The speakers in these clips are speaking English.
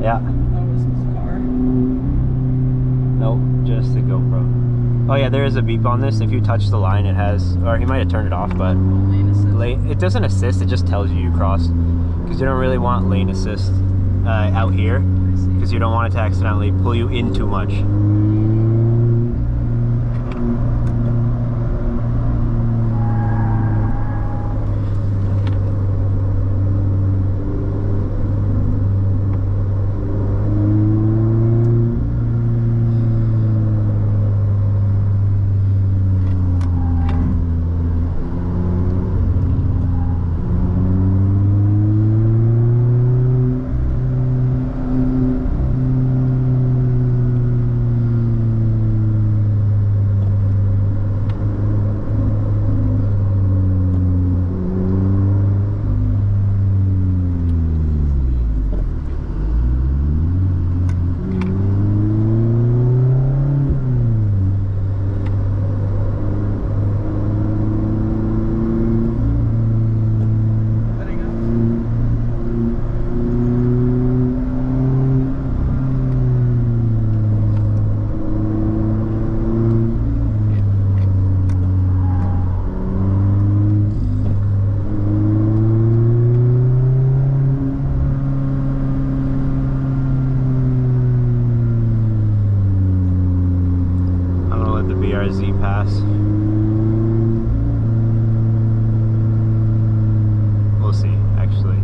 Yeah. That was his car. Nope, just the GoPro. Oh yeah, there is a beep on this. If you touch the line, it has, or he might have turned it off, but Lane assist. it doesn't assist. It just tells you cross, because you don't really want lane assist out here, because you don't want it to accidentally pull you in too much. BRZ pass. We'll see, actually.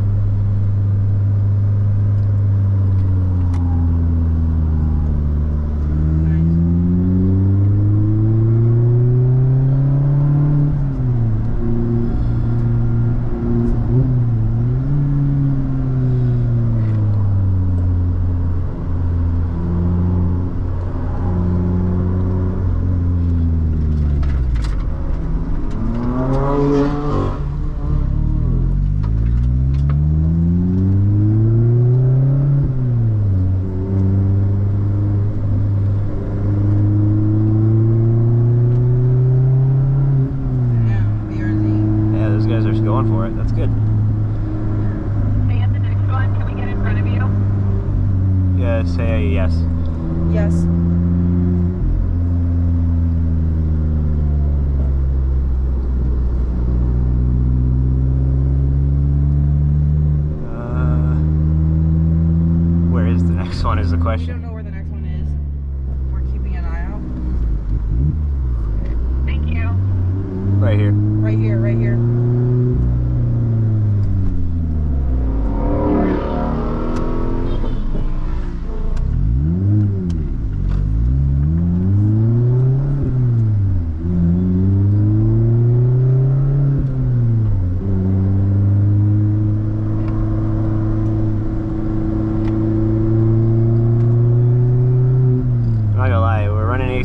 Going for it. That's good. And the next one, can we get in front of you? Yeah, say yes. Yes. Where is the next one is the question. We don't know where the next one is. We're keeping an eye out. Thank you. Right here. Right here, right here.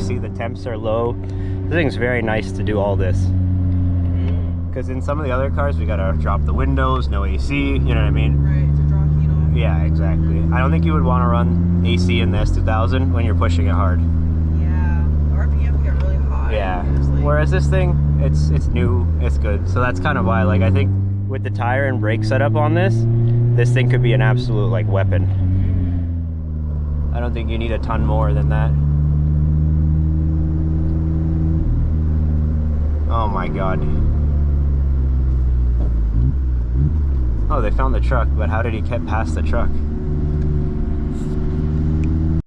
The temps are low. This thing's very nice to do all this, because in some of the other cars we gotta drop the windows, no AC, you know what I mean? Right, to draw heat off. Yeah, exactly. I don't think you would want to run AC in the S2000 when you're pushing it hard. Yeah, the RPM get really high. Yeah, Honestly. whereas this thing, it's new, it's good. So that's kind of why, like, I think with the tire and brake setup on this thing could be an absolute, like, weapon. I don't think you need a ton more than that. Oh my god. Oh, they found the truck, but how did he get past the truck?